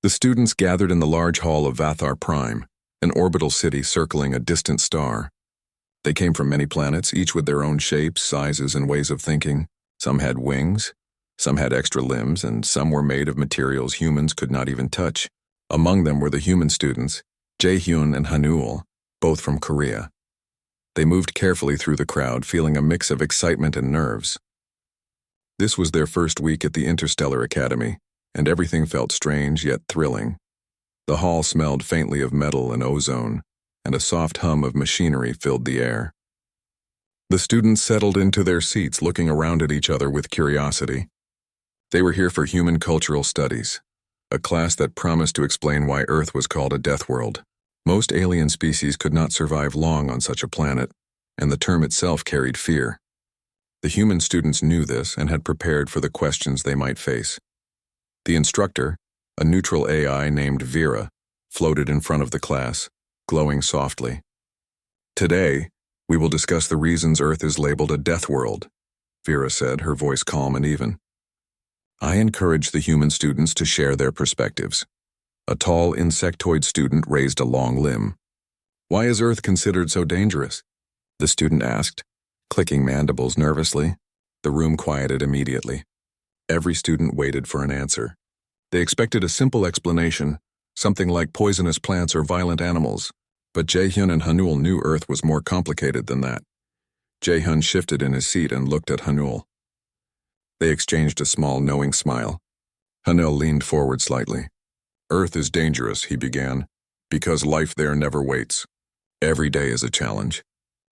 The students gathered in the large hall of Vathar Prime, an orbital city circling a distant star. They came from many planets, each with their own shapes, sizes, and ways of thinking. Some had wings, some had extra limbs, and some were made of materials humans could not even touch. Among them were the human students, Jae-hyun and Hanul, both from Korea. They moved carefully through the crowd, feeling a mix of excitement and nerves. This was their first week at the Interstellar Academy, and everything felt strange yet thrilling. The hall smelled faintly of metal and ozone, and a soft hum of machinery filled the air. The students settled into their seats, looking around at each other with curiosity. They were here for human cultural studies, a class that promised to explain why Earth was called a Deathworld. Most alien species could not survive long on such a planet, and the term itself carried fear. The human students knew this and had prepared for the questions they might face. The instructor, a neutral AI named Vera, floated in front of the class, glowing softly. "Today, we will discuss the reasons Earth is labeled a death world," Vera said, her voice calm and even. I encourage the human students to share their perspectives. A tall insectoid student raised a long limb. "Why is Earth considered so dangerous?" the student asked, clicking mandibles nervously. The room quieted immediately. Every student waited for an answer. They expected a simple explanation, something like poisonous plants or violent animals, but Jae-hyun and Hanul knew Earth was more complicated than that. Jae-hyun shifted in his seat and looked at Hanul. They exchanged a small, knowing smile. Hanul leaned forward slightly. "Earth is dangerous," he began, "because life there never waits. Every day is a challenge.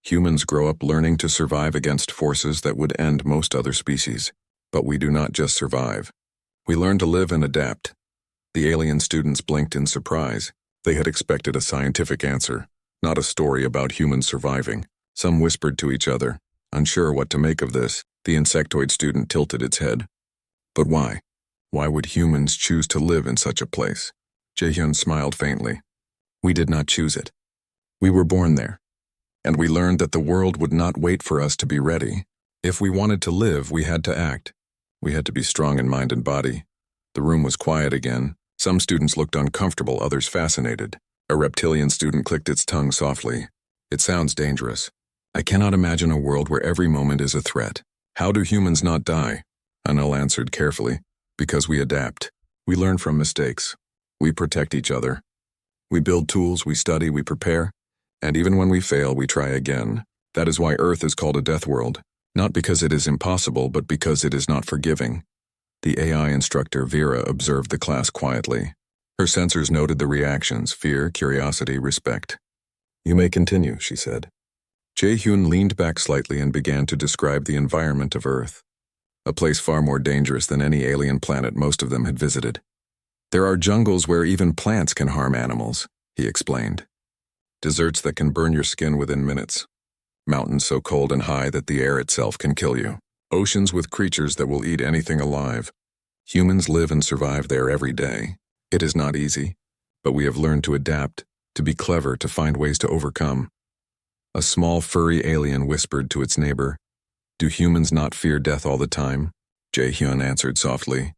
Humans grow up learning to survive against forces that would end most other species. But we do not just survive. We learn to live and adapt." The alien students blinked in surprise. They had expected a scientific answer, not a story about humans surviving. Some whispered to each other, unsure what to make of this. The insectoid student tilted its head. "But why? Why would humans choose to live in such a place?" Jae-hyun smiled faintly. "We did not choose it. We were born there. And we learned that the world would not wait for us to be ready. If we wanted to live, we had to act. We had to be strong in mind and body." The room was quiet again. Some students looked uncomfortable, others fascinated. A reptilian student clicked its tongue softly. "It sounds dangerous. I cannot imagine a world where every moment is a threat." "How do humans not die?" Hanul answered carefully. "Because we adapt. We learn from mistakes. We protect each other. We build tools, we study, we prepare. And even when we fail, we try again. That is why Earth is called a death world. Not because it is impossible, but because it is not forgiving." The AI instructor Vera observed the class quietly. Her sensors noted the reactions: fear, curiosity, respect. "You may continue," she said. Jae-hyun leaned back slightly and began to describe the environment of Earth, a place far more dangerous than any alien planet most of them had visited. "There are jungles where even plants can harm animals," he explained. "Deserts that can burn your skin within minutes. Mountains so cold and high that the air itself can kill you. Oceans with creatures that will eat anything alive. Humans live and survive there every day. It is not easy, but we have learned to adapt, to be clever, to find ways to overcome." A small furry alien whispered to its neighbor, "Do humans not fear death all the time?" Jae-hyun answered softly,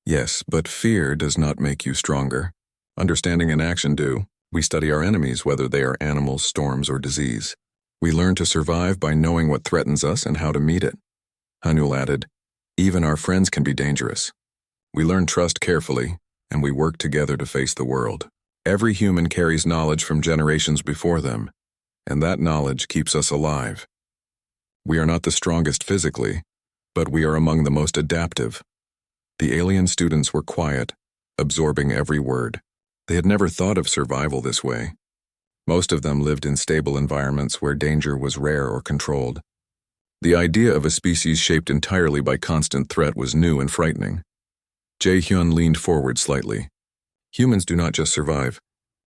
"Yes, but fear does not make you stronger. Understanding and action do. We study our enemies, whether they are animals, storms, or disease. We learn to survive by knowing what threatens us and how to meet it." Hanul added, "Even our friends can be dangerous. We learn trust carefully, and we work together to face the world. Every human carries knowledge from generations before them, and that knowledge keeps us alive. We are not the strongest physically, but we are among the most adaptive." The alien students were quiet, absorbing every word. They had never thought of survival this way. Most of them lived in stable environments where danger was rare or controlled. The idea of a species shaped entirely by constant threat was new and frightening. Jae-hyun leaned forward slightly. "Humans do not just survive.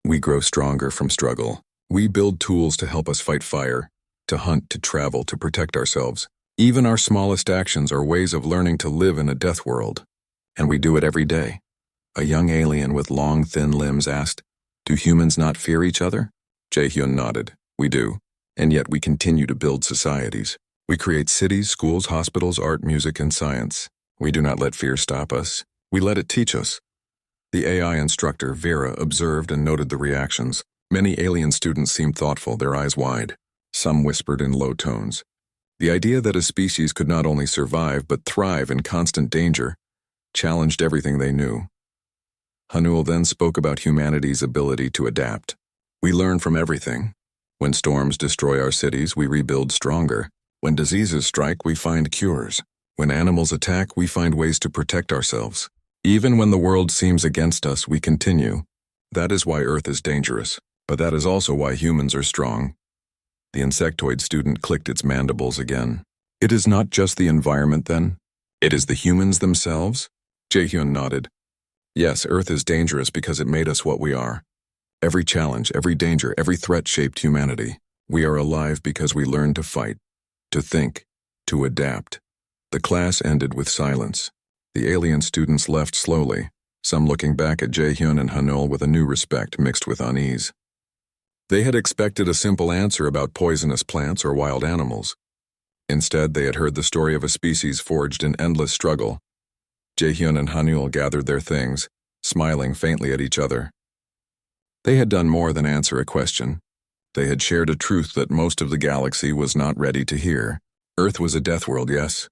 We grow stronger from struggle. We build tools to help us fight fire, to hunt, to travel, to protect ourselves. Even our smallest actions are ways of learning to live in a death world. And we do it every day." A young alien with long, thin limbs asked, "Do humans not fear each other?" Jae-hyun nodded. "We do. And yet we continue to build societies. We create cities, schools, hospitals, art, music, and science. We do not let fear stop us. We let it teach us." The AI instructor, Vera, observed and noted the reactions. Many alien students seemed thoughtful, their eyes wide. Some whispered in low tones. The idea that a species could not only survive but thrive in constant danger challenged everything they knew. Hanul then spoke about humanity's ability to adapt. We learn from everything. When storms destroy our cities, we rebuild stronger. When diseases strike, we find cures. When animals attack, we find ways to protect ourselves. Even when the world seems against us, we continue. That is why Earth is dangerous, but that is also why humans are strong. The insectoid student clicked its mandibles again. It is not just the environment, then? It is the humans themselves? Jaehyun nodded. Yes, Earth is dangerous because it made us what we are. Every challenge, every danger, every threat shaped humanity. We are alive because we learned to fight, to think, to adapt. The class ended with silence. The alien students left slowly, some looking back at Jaehyun and Hanul with a new respect mixed with unease. They had expected a simple answer about poisonous plants or wild animals. Instead, they had heard the story of a species forged in endless struggle. Jaehyun and Hanul gathered their things, smiling faintly at each other. They had done more than answer a question. They had shared a truth that most of the galaxy was not ready to hear. Earth was a death world, yes.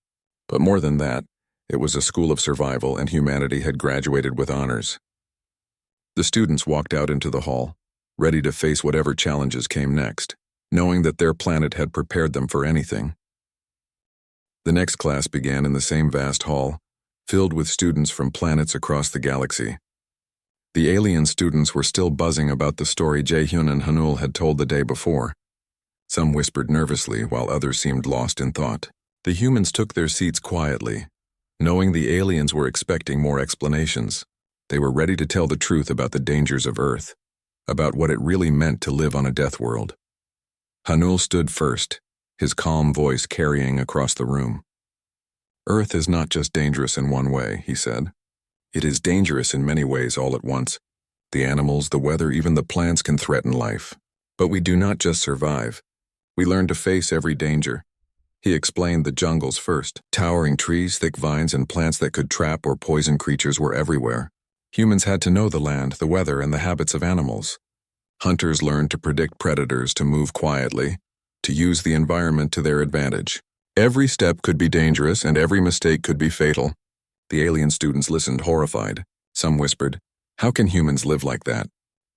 But more than that, it was a school of survival, and humanity had graduated with honors. The students walked out into the hall, ready to face whatever challenges came next, knowing that their planet had prepared them for anything. The next class began in the same vast hall, filled with students from planets across the galaxy. The alien students were still buzzing about the story Jaehyun and Hanul had told the day before. Some whispered nervously, while others seemed lost in thought. The humans took their seats quietly, knowing the aliens were expecting more explanations. They were ready to tell the truth about the dangers of Earth, about what it really meant to live on a death world. Hanul stood first, his calm voice carrying across the room. Earth is not just dangerous in one way, he said. It is dangerous in many ways all at once. The animals, the weather, even the plants can threaten life. But we do not just survive. We learn to face every danger. He explained the jungles first. Towering trees, thick vines, and plants that could trap or poison creatures were everywhere. Humans had to know the land, the weather, and the habits of animals. Hunters learned to predict predators, to move quietly, to use the environment to their advantage. Every step could be dangerous, and every mistake could be fatal. The alien students listened, horrified. Some whispered, "How can humans live like that?"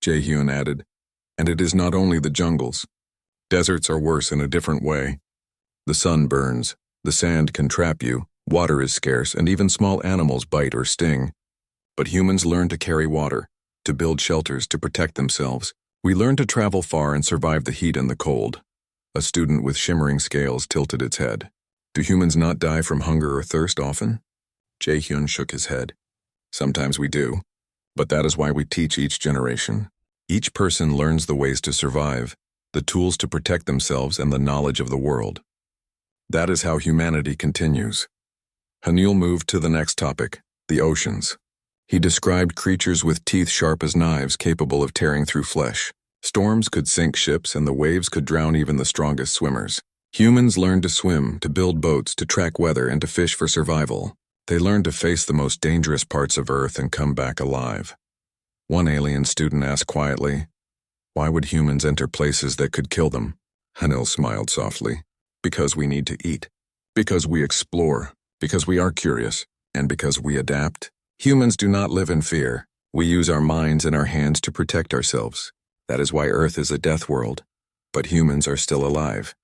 Jaehyun added, "And it is not only the jungles. Deserts are worse in a different way. The sun burns, the sand can trap you, water is scarce, and even small animals bite or sting. But humans learn to carry water, to build shelters, to protect themselves. We learn to travel far and survive the heat and the cold." A student with shimmering scales tilted its head. "Do humans not die from hunger or thirst often?" Jaehyun shook his head. "Sometimes we do, but that is why we teach each generation. Each person learns the ways to survive, the tools to protect themselves, and the knowledge of the world. That is how humanity continues." Hanul moved to the next topic, the oceans. He described creatures with teeth sharp as knives capable of tearing through flesh. Storms could sink ships, and the waves could drown even the strongest swimmers. Humans learned to swim, to build boats, to track weather, and to fish for survival. They learned to face the most dangerous parts of Earth and come back alive. One alien student asked quietly, "Why would humans enter places that could kill them?" Hanil smiled softly. "Because we need to eat. Because we explore. Because we are curious. And because we adapt. Humans do not live in fear. We use our minds and our hands to protect ourselves. That is why Earth is a death world. But humans are still alive."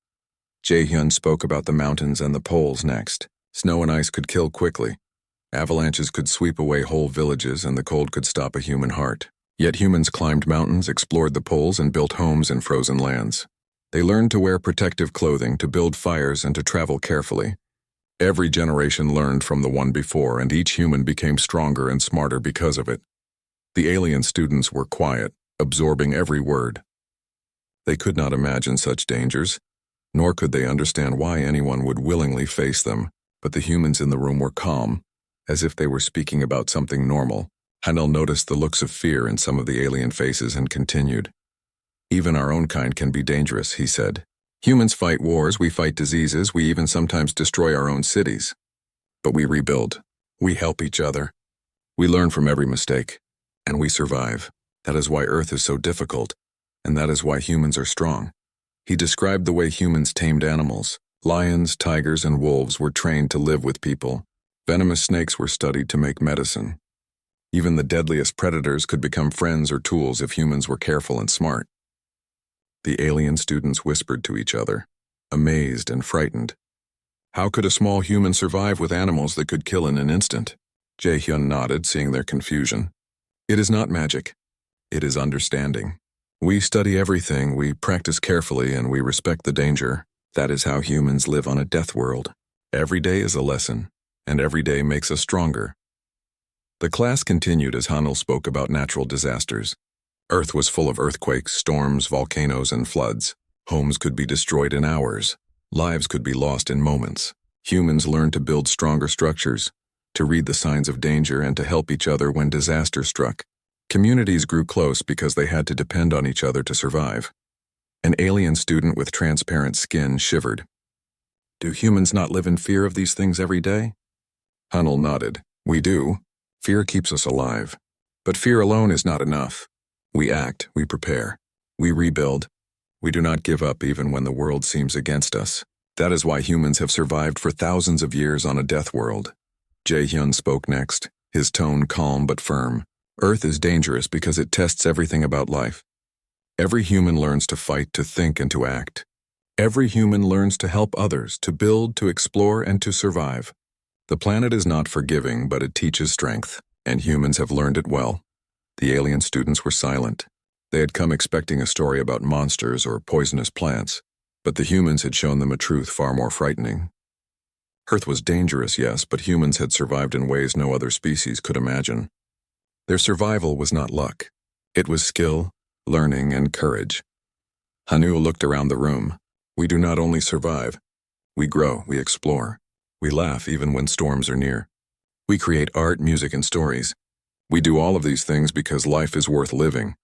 Jaehyun spoke about the mountains and the poles next. Snow and ice could kill quickly. Avalanches could sweep away whole villages, and the cold could stop a human heart. Yet humans climbed mountains, explored the poles, and built homes in frozen lands. They learned to wear protective clothing, to build fires, and to travel carefully. Every generation learned from the one before, and each human became stronger and smarter because of it. The alien students were quiet, absorbing every word. They could not imagine such dangers, nor could they understand why anyone would willingly face them, but the humans in the room were calm, as if they were speaking about something normal. Hanel noticed the looks of fear in some of the alien faces and continued. "Even our own kind can be dangerous," he said. "Humans fight wars, we fight diseases, we even sometimes destroy our own cities. But we rebuild. We help each other. We learn from every mistake. And we survive. That is why Earth is so difficult, and that is why humans are strong. He described the way humans tamed animals. Lions, tigers, and wolves were trained to live with people. Venomous snakes were studied to make medicine. Even the deadliest predators could become friends or tools if humans were careful and smart. The alien students whispered to each other, amazed and frightened. How could a small human survive with animals that could kill in an instant? Jae-hyun nodded, seeing their confusion. It is not magic. It is understanding. We study everything, we practice carefully, and we respect the danger. That is how humans live on a death world. Every day is a lesson, and every day makes us stronger. The class continued as Hanul spoke about natural disasters. Earth was full of earthquakes, storms, volcanoes, and floods. Homes could be destroyed in hours. Lives could be lost in moments. Humans learned to build stronger structures, to read the signs of danger, and to help each other when disaster struck. Communities grew close because they had to depend on each other to survive. An alien student with transparent skin shivered. Do humans not live in fear of these things every day? Hanul nodded. We do. Fear keeps us alive. But fear alone is not enough. We act, we prepare, we rebuild. We do not give up even when the world seems against us. That is why humans have survived for thousands of years on a death world. Jae-hyun spoke next, his tone calm but firm. Earth is dangerous because it tests everything about life. Every human learns to fight, to think, and to act. Every human learns to help others, to build, to explore, and to survive. The planet is not forgiving, but it teaches strength, and humans have learned it well. The alien students were silent. They had come expecting a story about monsters or poisonous plants, but the humans had shown them a truth far more frightening. Earth was dangerous, yes, but humans had survived in ways no other species could imagine. Their survival was not luck. It was skill, learning, and courage. Hanul looked around the room. We do not only survive. We grow, we explore. We laugh even when storms are near. We create art, music, and stories. We do all of these things because life is worth living,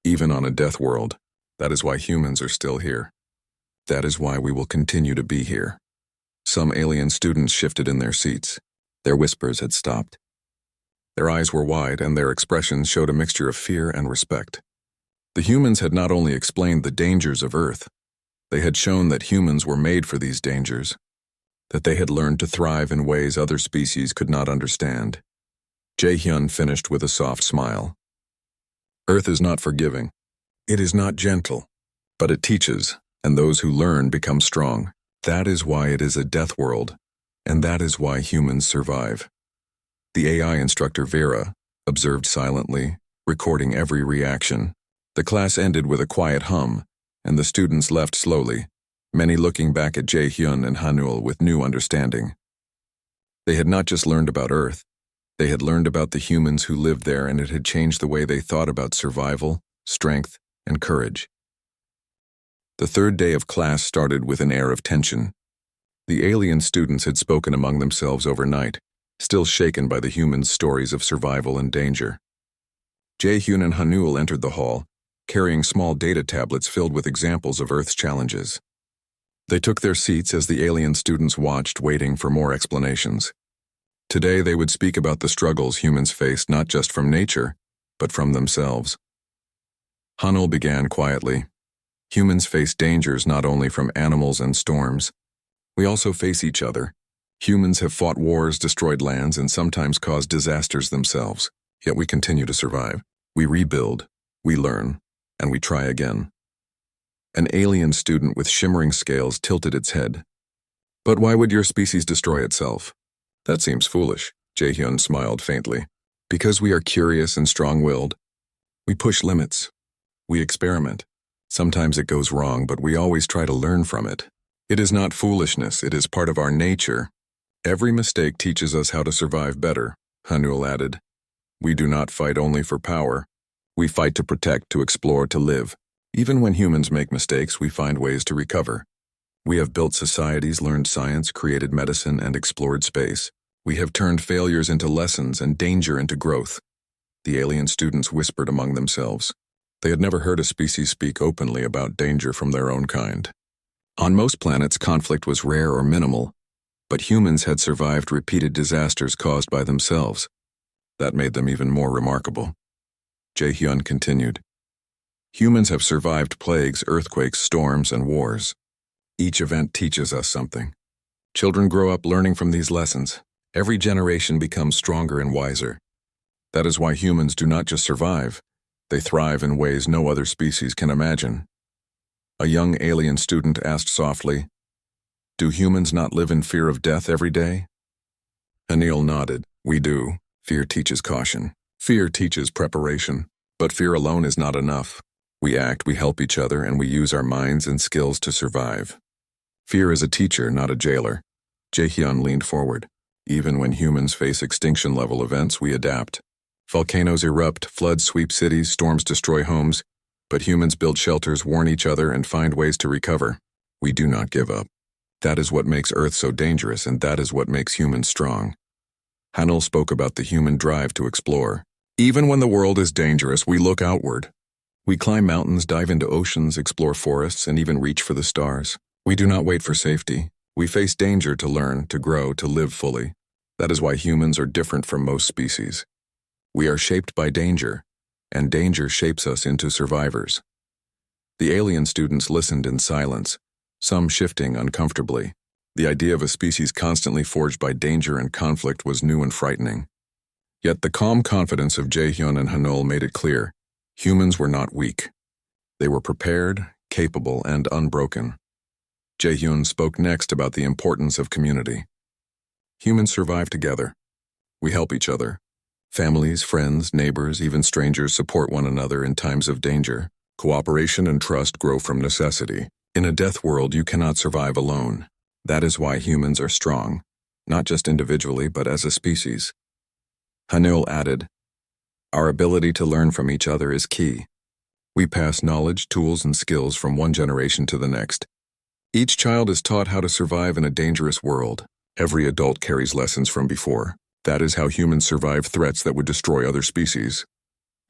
even on a death world. That is why humans are still here. That is why we will continue to be here. Some alien students shifted in their seats. Their whispers had stopped. Their eyes were wide, and their expressions showed a mixture of fear and respect. The humans had not only explained the dangers of Earth, they had shown that humans were made for these dangers, that they had learned to thrive in ways other species could not understand. Jae-hyun finished with a soft smile. Earth is not forgiving. It is not gentle, but it teaches, and those who learn become strong. That is why it is a death world, and that is why humans survive. The AI instructor Vera observed silently, recording every reaction. The class ended with a quiet hum, and the students left slowly, many looking back at Jae-hyun and Hanul with new understanding. They had not just learned about Earth, they had learned about the humans who lived there, and it had changed the way they thought about survival, strength, and courage. The third day of class started with an air of tension. The alien students had spoken among themselves overnight, still shaken by the humans' stories of survival and danger. Jae-hyun and Hanul entered the hall, carrying small data tablets filled with examples of Earth's challenges. They took their seats as the alien students watched, waiting for more explanations. Today they would speak about the struggles humans faced not just from nature, but from themselves. Hanul began quietly. Humans face dangers not only from animals and storms. We also face each other. Humans have fought wars, destroyed lands, and sometimes caused disasters themselves. Yet we continue to survive. We rebuild, we learn, and we try again. An alien student with shimmering scales tilted its head. But why would your species destroy itself? That seems foolish, Jae-hyun smiled faintly. Because we are curious and strong-willed. We push limits. We experiment. Sometimes it goes wrong, but we always try to learn from it. It is not foolishness, it is part of our nature. Every mistake teaches us how to survive better, Hanul added. We do not fight only for power. We fight to protect, to explore, to live. Even when humans make mistakes, we find ways to recover. We have built societies, learned science, created medicine, and explored space. We have turned failures into lessons and danger into growth. The alien students whispered among themselves. They had never heard a species speak openly about danger from their own kind. On most planets, conflict was rare or minimal, but humans had survived repeated disasters caused by themselves. That made them even more remarkable. Jae-hyun continued. Humans have survived plagues, earthquakes, storms, and wars. Each event teaches us something. Children grow up learning from these lessons. Every generation becomes stronger and wiser. That is why humans do not just survive, they thrive in ways no other species can imagine. A young alien student asked softly, "Do humans not live in fear of death every day?" Anil nodded. "We do. Fear teaches caution. Fear teaches preparation. But fear alone is not enough. We act, we help each other, and we use our minds and skills to survive. Fear is a teacher, not a jailer." Jae-hyun leaned forward. "Even when humans face extinction-level events, we adapt. Volcanoes erupt, floods sweep cities, storms destroy homes, but humans build shelters, warn each other, and find ways to recover. We do not give up. That is what makes Earth so dangerous, and that is what makes humans strong." Hanul spoke about the human drive to explore. "Even when the world is dangerous, we look outward. We climb mountains, dive into oceans, explore forests, and even reach for the stars. We do not wait for safety. We face danger to learn, to grow, to live fully. That is why humans are different from most species. We are shaped by danger, and danger shapes us into survivors." The alien students listened in silence, some shifting uncomfortably. The idea of a species constantly forged by danger and conflict was new and frightening. Yet the calm confidence of Jae-hyun and Hanul made it clear, humans were not weak. They were prepared, capable, and unbroken. Jae-hyun spoke next about the importance of community. Humans survive together. We help each other. Families, friends, neighbors, even strangers support one another in times of danger. Cooperation and trust grow from necessity. In a death world, you cannot survive alone. That is why humans are strong, not just individually, but as a species. Hanul added, "Our ability to learn from each other is key. We pass knowledge, tools, and skills from one generation to the next. Each child is taught how to survive in a dangerous world. Every adult carries lessons from before. That is how humans survive threats that would destroy other species."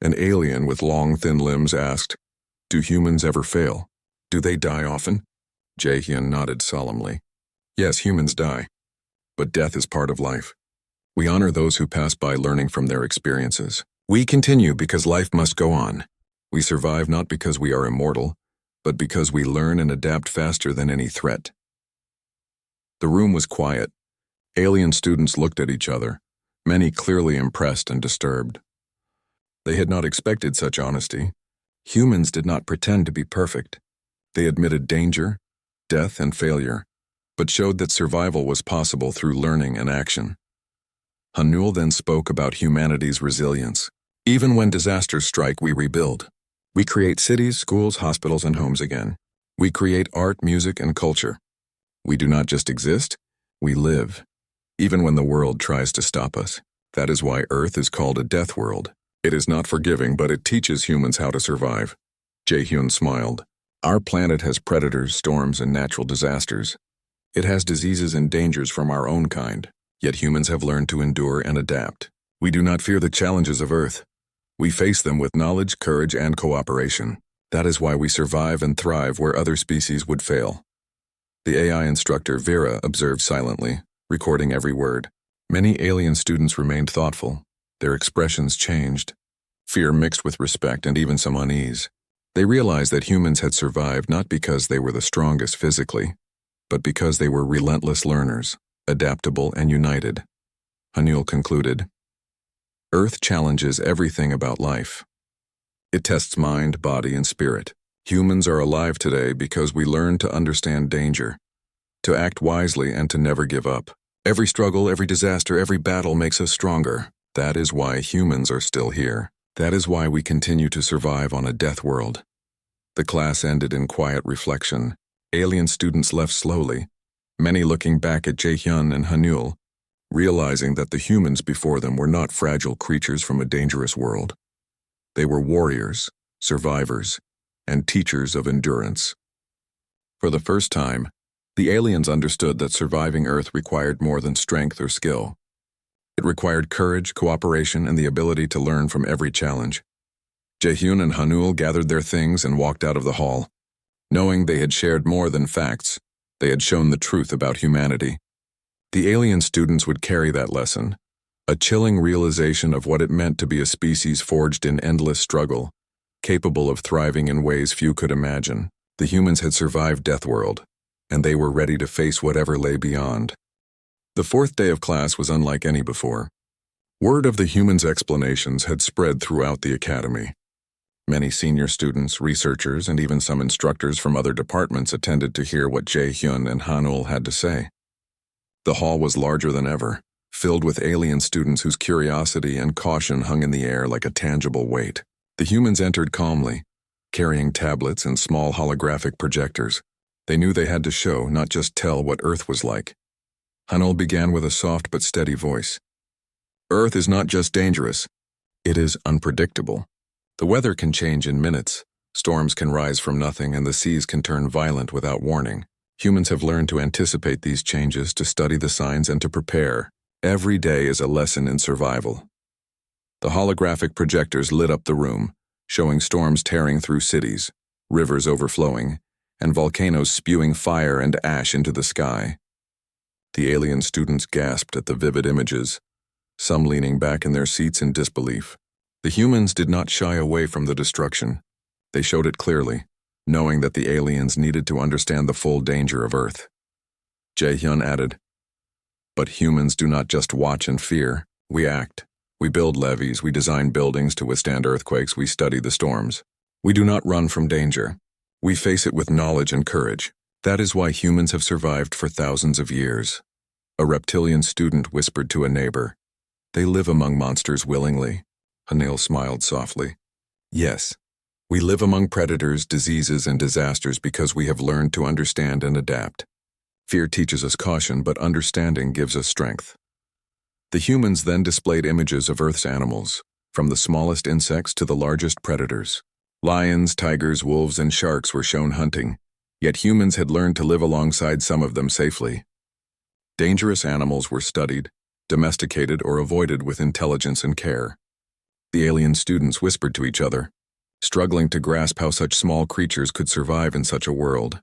An alien with long, thin limbs asked, "Do humans ever fail? Do they die often?" Jae-hyun nodded solemnly. "Yes, humans die. But death is part of life. We honor those who pass by, learning from their experiences. We continue because life must go on. We survive not because we are immortal, but because we learn and adapt faster than any threat." The room was quiet. Alien students looked at each other, many clearly impressed and disturbed. They had not expected such honesty. Humans did not pretend to be perfect. They admitted danger, death, and failure, but showed that survival was possible through learning and action. Hanul then spoke about humanity's resilience. "Even when disasters strike, we rebuild. We create cities, schools, hospitals, and homes again. We create art, music, and culture. We do not just exist, we live. Even when the world tries to stop us. That is why Earth is called a death world. It is not forgiving, but it teaches humans how to survive." Jae-hyun smiled. "Our planet has predators, storms, and natural disasters. It has diseases and dangers from our own kind. Yet humans have learned to endure and adapt. We do not fear the challenges of Earth. We face them with knowledge, courage, and cooperation. That is why we survive and thrive where other species would fail." The AI instructor Vera observed silently, recording every word. Many alien students remained thoughtful. Their expressions changed. Fear mixed with respect and even some unease. They realized that humans had survived not because they were the strongest physically, but because they were relentless learners, adaptable and united. Hanul concluded, "Earth challenges everything about life. It tests mind, body, and spirit. Humans are alive today because we learn to understand danger, to act wisely, and to never give up. Every struggle, every disaster, every battle makes us stronger. That is why humans are still here. That is why we continue to survive on a death world." The class ended in quiet reflection. Alien students left slowly, many looking back at Jae-hyun and Hanul, realizing that the humans before them were not fragile creatures from a dangerous world. They were warriors, survivors, and teachers of endurance. For the first time, the aliens understood that surviving Earth required more than strength or skill. It required courage, cooperation, and the ability to learn from every challenge. Jae-hyun and Hanul gathered their things and walked out of the hall. Knowing they had shared more than facts, they had shown the truth about humanity. The alien students would carry that lesson, A chilling realization of what it meant to be a species forged in endless struggle, capable of thriving in ways few could imagine. The humans had survived Deathworld, and they were ready to face whatever lay beyond. The fourth day of class was unlike any before. Word of the humans' explanations had spread throughout the academy. Many senior students, researchers, and even some instructors from other departments attended to hear what Jae-hyun and Hanul had to say. The hall was larger than ever, filled with alien students whose curiosity and caution hung in the air like a tangible weight. The humans entered calmly, carrying tablets and small holographic projectors. They knew they had to show, not just tell, what Earth was like. Hanul began with a soft but steady voice. Earth is not just dangerous, it is unpredictable. The weather can change in minutes, storms can rise from nothing, and the seas can turn violent without warning. Humans have learned to anticipate these changes, to study the signs, and to prepare. Every day is a lesson in survival. The holographic projectors lit up the room, showing storms tearing through cities, rivers overflowing, and volcanoes spewing fire and ash into the sky. The alien students gasped at the vivid images, some leaning back in their seats in disbelief. The humans did not shy away from the destruction. They showed it clearly, knowing that the aliens needed to understand the full danger of Earth. Jae-hyun added, "But humans do not just watch and fear. We act. We build levees, we design buildings to withstand earthquakes, we study the storms. We do not run from danger. We face it with knowledge and courage. That is why humans have survived for thousands of years." A reptilian student whispered to a neighbor, "They live among monsters willingly." Hanil smiled softly. "Yes, we live among predators, diseases, and disasters because we have learned to understand and adapt. Fear teaches us caution, but understanding gives us strength." The humans then displayed images of Earth's animals, from the smallest insects to the largest predators. Lions, tigers, wolves, and sharks were shown hunting, yet humans had learned to live alongside some of them safely. Dangerous animals were studied, domesticated, or avoided with intelligence and care. The alien students whispered to each other, struggling to grasp how such small creatures could survive in such a world.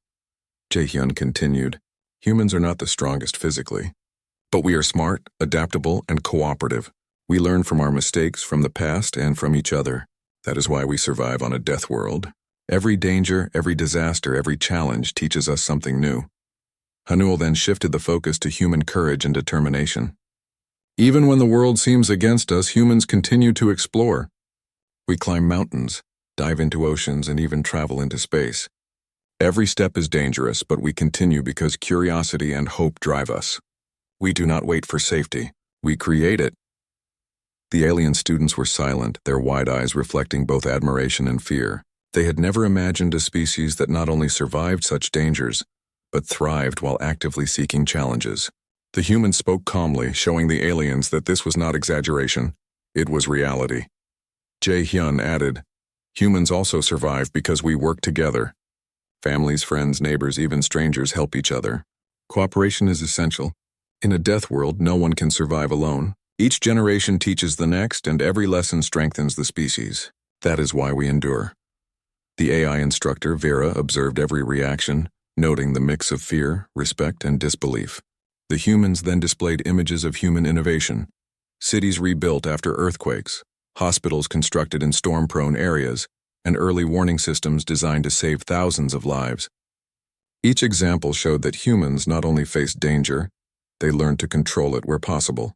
Jae-hyun continued, "Humans are not the strongest physically, but we are smart, adaptable, and cooperative. We learn from our mistakes, from the past, and from each other. That is why we survive on a death world. Every danger, every disaster, every challenge teaches us something new." Hanul then shifted the focus to human courage and determination. "Even when the world seems against us, humans continue to explore. We climb mountains, dive into oceans, and even travel into space. Every step is dangerous, but we continue because curiosity and hope drive us. We do not wait for safety, we create it." The alien students were silent, their wide eyes reflecting both admiration and fear. They had never imagined a species that not only survived such dangers, but thrived while actively seeking challenges. The humans spoke calmly, showing the aliens that this was not exaggeration, it was reality. Jae-hyun added, "Humans also survive because we work together. Families, friends, neighbors, even strangers help each other. Cooperation is essential. In a death world, no one can survive alone. Each generation teaches the next, and every lesson strengthens the species. That is why we endure." The AI instructor, Vera, observed every reaction, noting the mix of fear, respect, and disbelief. The humans then displayed images of human innovation. Cities rebuilt after earthquakes, hospitals constructed in storm-prone areas, and early warning systems designed to save thousands of lives. Each example showed that humans not only faced danger, they learned to control it where possible.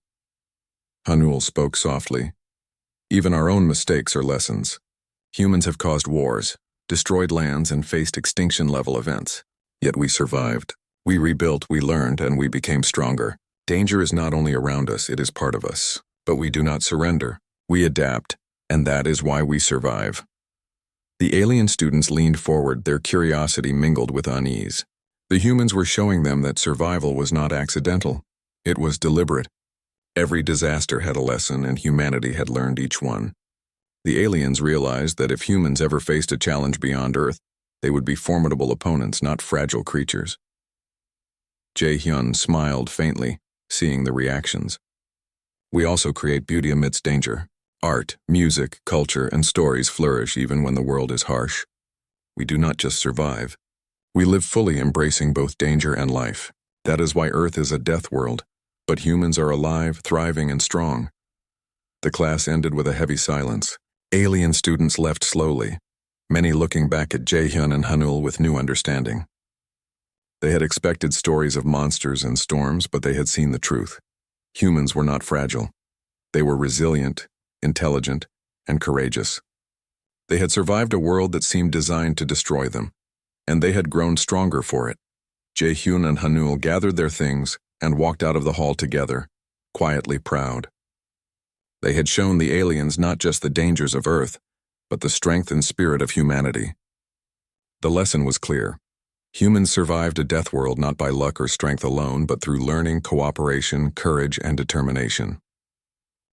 Hanul spoke softly. "Even our own mistakes are lessons. Humans have caused wars, destroyed lands, and faced extinction-level events. Yet we survived. We rebuilt, we learned, and we became stronger. Danger is not only around us, it is part of us. But we do not surrender. We adapt, and that is why we survive." The alien students leaned forward, their curiosity mingled with unease. The humans were showing them that survival was not accidental. It was deliberate. Every disaster had a lesson, and humanity had learned each one. The aliens realized that if humans ever faced a challenge beyond Earth, they would be formidable opponents, not fragile creatures. Jae-hyun smiled faintly, seeing the reactions. "We also create beauty amidst danger. Art, music, culture, and stories flourish even when the world is harsh. We do not just survive. We live fully, embracing both danger and life. That is why Earth is a death world, but humans are alive, thriving, and strong. The class ended with a heavy silence. Alien students left slowly, many looking back at Jaehyun and Hanul with new understanding. They had expected stories of monsters and storms, but they had seen the truth. Humans were not fragile. They were resilient, intelligent, and courageous. They had survived a world that seemed designed to destroy them, and they had grown stronger for it. Jaehyun and Hanul gathered their things and walked out of the hall together, quietly proud. They had shown the aliens not just the dangers of Earth, but the strength and spirit of humanity. The lesson was clear. Humans survived a death world not by luck or strength alone, but through learning, cooperation, courage, and determination.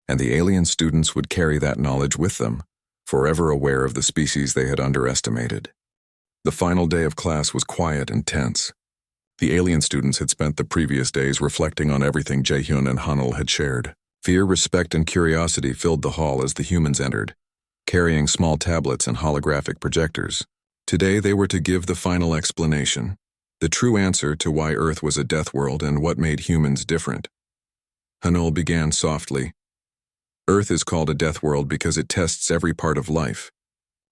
And the alien students would carry that knowledge with them, forever aware of the species they had underestimated. The final day of class was quiet and tense. The alien students had spent the previous days reflecting on everything Jaehyun and Hanul had shared. Fear, respect, and curiosity filled the hall as the humans entered, carrying small tablets and holographic projectors. Today they were to give the final explanation, the true answer to why Earth was a death world and what made humans different. Hanul began softly. Earth is called a death world because it tests every part of life.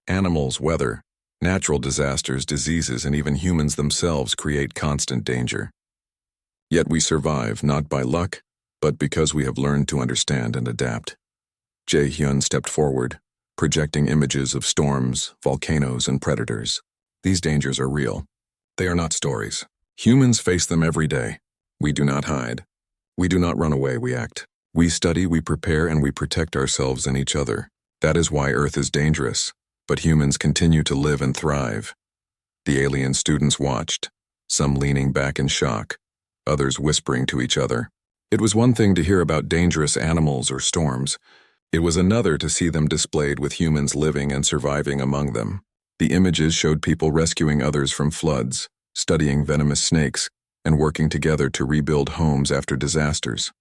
Animals, weather, natural disasters, diseases, and even humans themselves create constant danger. Yet we survive, not by luck, but because we have learned to understand and adapt. Jaehyun stepped forward, projecting images of storms, volcanoes, and predators. These dangers are real. They are not stories. Humans face them every day. We do not hide. We do not run away, we act. We study, we prepare, and we protect ourselves and each other. That is why Earth is dangerous, but humans continue to live and thrive. The alien students watched, some leaning back in shock, others whispering to each other. It was one thing to hear about dangerous animals or storms. It was another to see them displayed with humans living and surviving among them. The images showed people rescuing others from floods, studying venomous snakes, and working together to rebuild homes after disasters.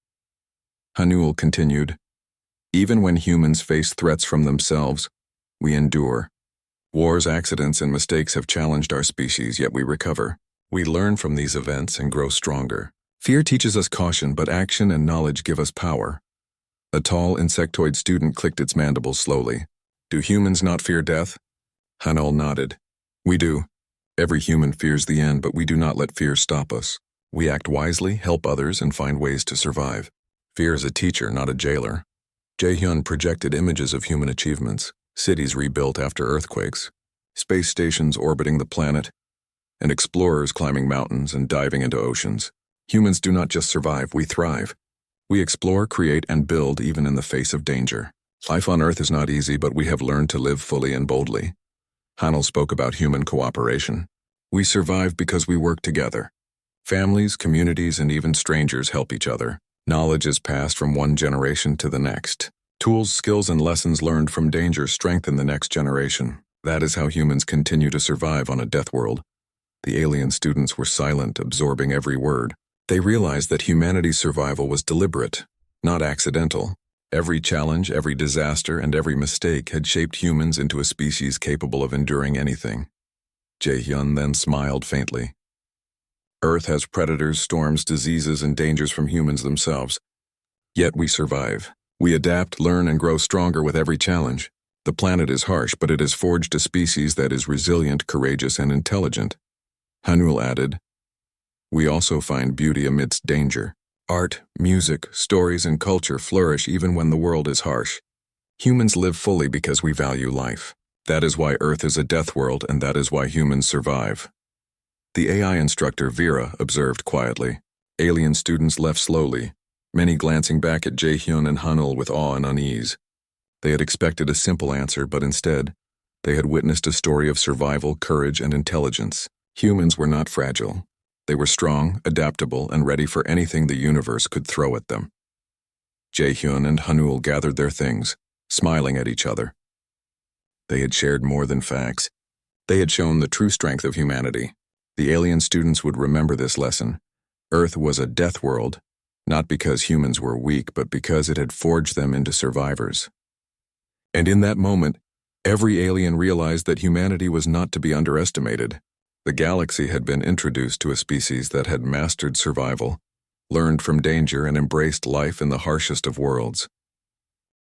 Hanul continued, "Even when humans face threats from themselves, we endure. Wars, accidents, and mistakes have challenged our species, yet we recover. We learn from these events and grow stronger. Fear teaches us caution, but action and knowledge give us power." A tall insectoid student clicked its mandibles slowly. "Do humans not fear death?" Hanul nodded. "We do. Every human fears the end, but we do not let fear stop us. We act wisely, help others, and find ways to survive. Fear is a teacher, not a jailer." Jaehyun projected images of human achievements, cities rebuilt after earthquakes, space stations orbiting the planet, and explorers climbing mountains and diving into oceans. Humans do not just survive, we thrive. We explore, create, and build even in the face of danger. Life on Earth is not easy, but we have learned to live fully and boldly. Hanul spoke about human cooperation. We survive because we work together. Families, communities, and even strangers help each other. Knowledge is passed from one generation to the next. Tools, skills, and lessons learned from danger strengthen the next generation. That is how humans continue to survive on a death world. The alien students were silent, absorbing every word. They realized that humanity's survival was deliberate, not accidental. Every challenge, every disaster, and every mistake had shaped humans into a species capable of enduring anything. Jaehyun then smiled faintly. Earth has predators, storms, diseases, and dangers from humans themselves. Yet we survive. We adapt, learn, and grow stronger with every challenge. The planet is harsh, but it has forged a species that is resilient, courageous, and intelligent. Hanul added, "We also find beauty amidst danger. Art, music, stories, and culture flourish even when the world is harsh. Humans live fully because we value life. That is why Earth is a death world, and that is why humans survive." The AI instructor, Vera, observed quietly. Alien students left slowly, many glancing back at Jaehyun and Hanul with awe and unease. They had expected a simple answer, but instead, they had witnessed a story of survival, courage, and intelligence. Humans were not fragile. They were strong, adaptable, and ready for anything the universe could throw at them. Jaehyun and Hanul gathered their things, smiling at each other. They had shared more than facts. They had shown the true strength of humanity. The alien students would remember this lesson. Earth was a death world, not because humans were weak, but because it had forged them into survivors. And in that moment, every alien realized that humanity was not to be underestimated. The galaxy had been introduced to a species that had mastered survival, learned from danger, and embraced life in the harshest of worlds.